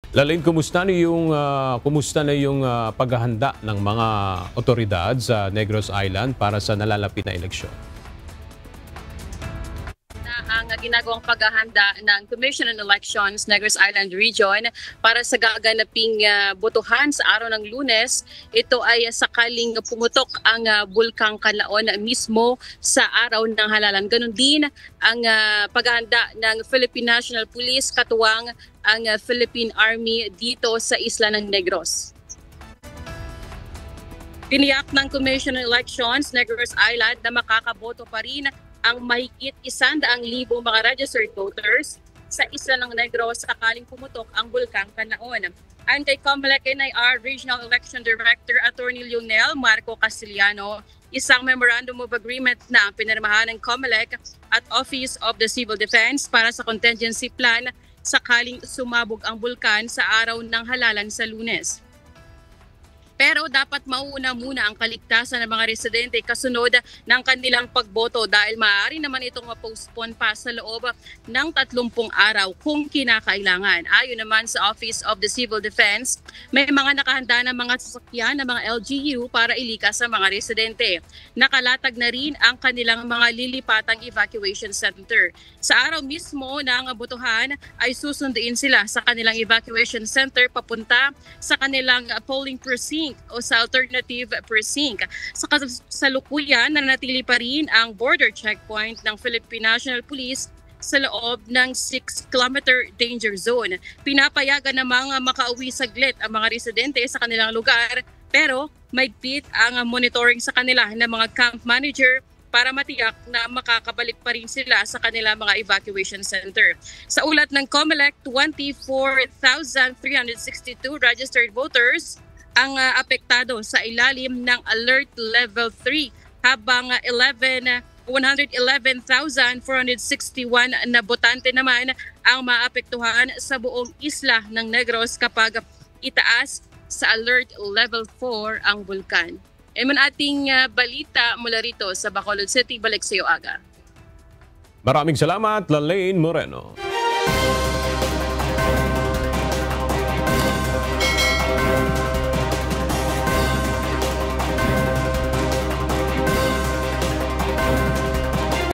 Lalin, kumusta na yung paghahanda ng mga otoridad sa Negros Island para sa nalalapit na eleksyon? Ang ginagawang paghahanda ng Commission on Elections Negros Island Region para sa gaganaping botohan sa araw ng Lunes. Ito ay sakaling pumutok ang Bulkang Kanlaon mismo sa araw ng halalan. Ganon din ang paghahanda ng Philippine National Police katuwang ang Philippine Army dito sa isla ng Negros. Tiniyak ng Commission on Elections Negros Island na makakaboto pa rin ang mahigit 100,000 mga registered voters sa isla ng Negros sakaling pumutok ang Bulkang Kanlaon. Ayon kay COMELEC NIR Regional Election Director Attorney Lionel Marco Castellano, isang Memorandum of Agreement na pinirmahan ng COMELEC at Office of the Civil Defense para sa contingency plan sakaling sumabog ang bulkan sa araw ng halalan sa Lunes. Pero dapat mauuna muna ang kaligtasan ng mga residente kasunod ng kanilang pagboto dahil maaari naman itong ma-postpone pa sa loob ng 30 araw kung kinakailangan. Ayon naman sa Office of the Civil Defense, may mga nakahanda na mga sasakyan ng mga LGU para ilikas sa mga residente. Nakalatag na rin ang kanilang mga lilipatang evacuation center. Sa araw mismo ng botohan ay susunduin sila sa kanilang evacuation center papunta sa kanilang polling precinct o sa alternative precinct. Sa kasalukuyan, nanatili pa rin ang border checkpoint ng Philippine National Police sa loob ng 6-kilometer danger zone. Pinapayagan namang makauwi saglit ang mga residente sa kanilang lugar pero maigpit ang monitoring sa kanila ng mga camp manager para matiyak na makakabalik pa rin sila sa kanila mga evacuation center. Sa ulat ng COMELEC, 24,362 registered voters ang apektado sa ilalim ng Alert Level 3 habang 111,461 na botante naman ang maapektuhan sa buong isla ng Negros kapag itaas sa Alert Level 4 ang bulkan. Yan man ating balita mula rito sa Bacolod City. Balik sa iyo, Aga. Maraming salamat, Lalaine Moreno.